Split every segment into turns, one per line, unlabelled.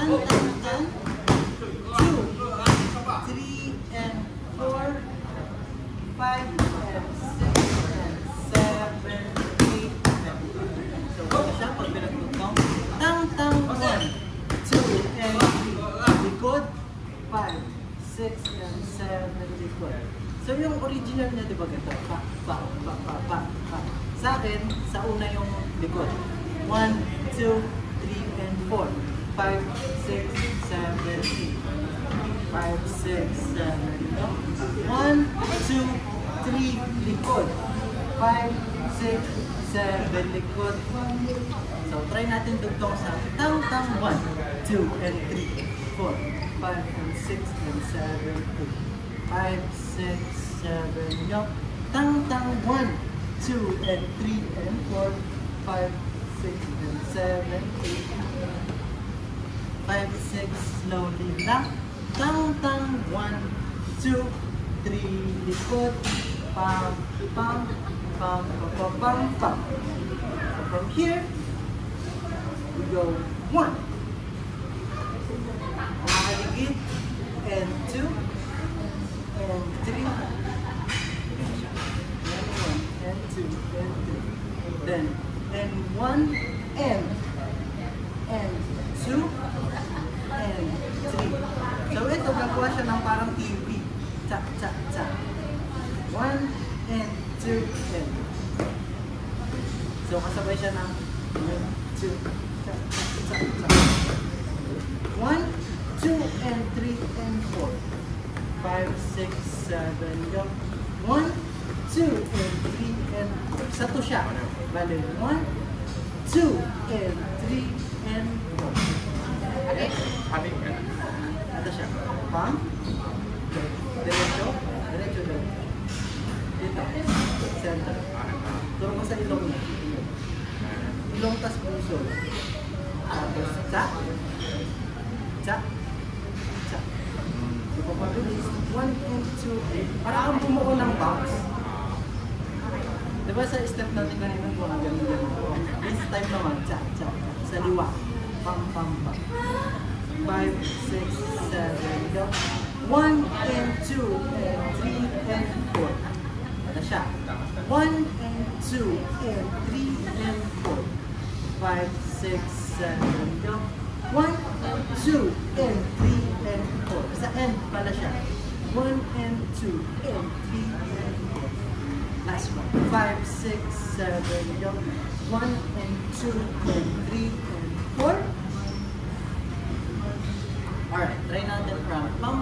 tan, 2, 3, and 4, 5, and 6, and 7, 8, and 9. So, ito siya pag pinagtutong. Tang, 1, 2, and 3. Likod, 5, 6, and 7, likod. So, yung original niya, di ba ganito? Pa. Sa akin, sa una yung likod. 1, 2, 3, and 4. 5, 6, 7, 8. 5, 6, 7, 8. 1, 2, 3, likod. 5, 6, 7, likod. So, try natin dugtong sa tang, 1, 2, and 3, 4, 5, and 6, and 7, 8. 5, 6, 7, yup. Tang, 1, 2, and 3, and 4, 5, 6, and 7, 8. 5, 6, slowly lang. Tang, 1, 2, 3, likod. Pam. So from here, we go 1. Mahaligid, and 2, and 3. And 2, and 3. Then, and 1, and 2, and 3. So ito, gagawa siya ng parang TV. Cha. 1, and 2, and 3. So kasabay siya ng 1, 2, cha. 1, 2, and 3, and 4. 5, 6, 7, yup. 1, 2, and 3, and 4. Sa to siya. Bale, 1, 2, and 3, and 4. Okay? Ito siya. Pam. Diretso. Dito. Center. Turo mo sa ilong niya. Ilong tas puso. Tapos, cha. Ipapabilis. 1 and 2. Para kang bumuo ng box. Diba sa step natin kanina mga ganun. This time naman, cha. Sa liwa. Pam. 5, 6, 7, go. 1 and 2 and 3 and 4. Ano siya? 1 and 2 and 3 and 4. 5, 6, 7, go. 1, 2 and 3 and 4. Sa end pala siya. 1 and 2 and 3 and 4. Last one. 5, 6, 7, go. 1 and 2 and 3 and 4. Alright, try natin from pam.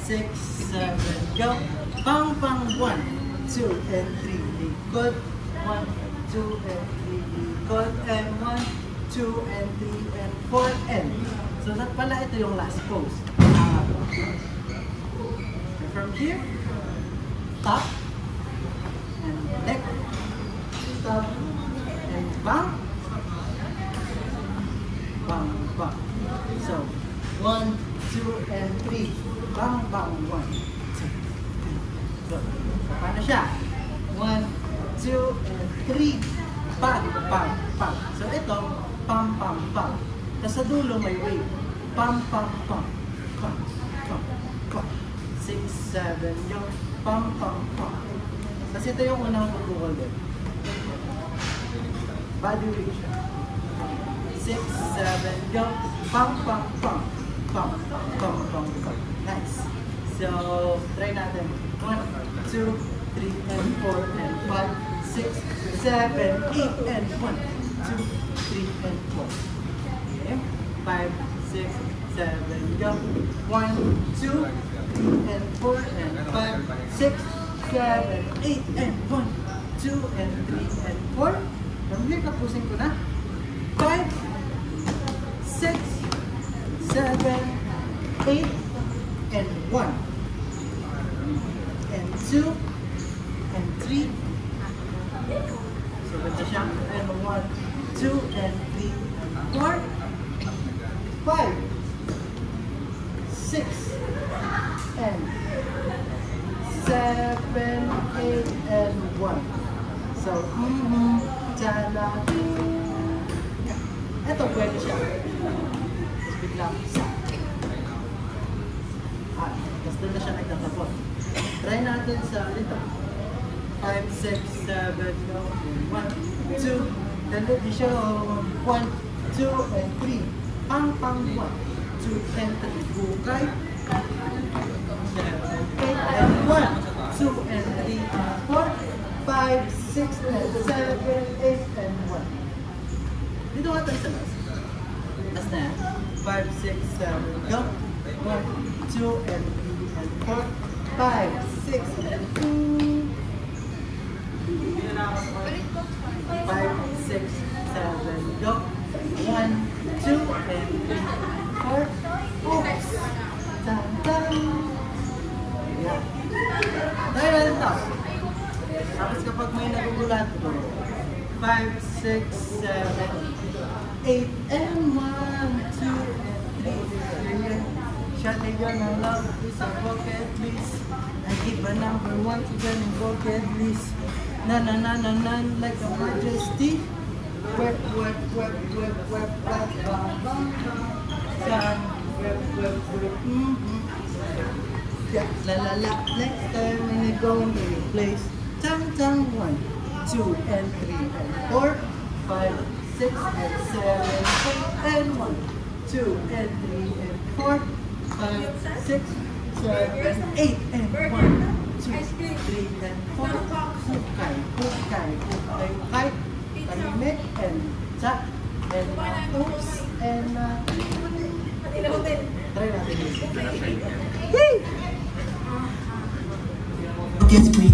6, 7, go. Pang, 1, 2 and 3, likod. 1, 2 and 3, likod. And 1, 2 and 3 and 4 and. So that pala ito yung last pose. And from here, top and neck, stop and bang. So 1, 2, and 3. Bang, 1, 2, 3. So, paano siya? 1, 2, and 3. Pang. So, ito, pam. Tapos sa dulo may wave. Pam. 6, 7, yung pam. Kasi ito yung unang mag-google din. Body wave siya. 6, 7, yung pam. Nice. So, try natin. 1, 2, 3, and 4, and 5, 6, 7, 8, and 1, 2, 3, and 4. Okay? 5, 6, 7, go. 1, 2, 3, and 4, and 5, 6, 7, 8, and 1, 2, and 3, and 4. From here, tapusin ko na. 5, 6, 7, 8, and 1, and 2, and 3. So, ganito siya. And 1, 2, and 3, 4, 5, 6, and 7, 8, and 1. So, ito pwede siya. hanggang sa. Tapos doon na siya nagtatapos. Try natin sa ito. 5, 6, 7, 1, 2, then let me show 1, 2, and 3. Pang, 1, 2, and 3. Bukay. 7, 8, and 1, 2, and 3, 4, 5, 6, and 7, 8, and 1. Dito nga tayo sa last. Last na yan. 5, 6, 7, go. 1, 2, and 3, and 4, 5, 6, and 2. 5, 6, 7, go. 1, 2, and 3, 4. Oops! Tan-tan! Yan. Dahil natin ito. Tapos kapag may nagugulat ko, 5, 6, 7, 8, and 1, 2, and 3. Shawty gonna love is a bucket list. I give a number 1 to get in bucket list. Na na na na na like a majesty. Web, web, web, web, web, web, bam, bam, bam. Sun, web, web, web, yeah, la la la. Next time when you go in the place, tang tang 1, 2, and 3, and 4, 5, 6, and 7, 8, and 1, 2, and 3, and 4, 5, 6, 7, 8, and 1, 2, 3, and 4. Hukay, hukay, hukay, hukay. Tahimik, and tsak, and oops, and try natin yun. Yay!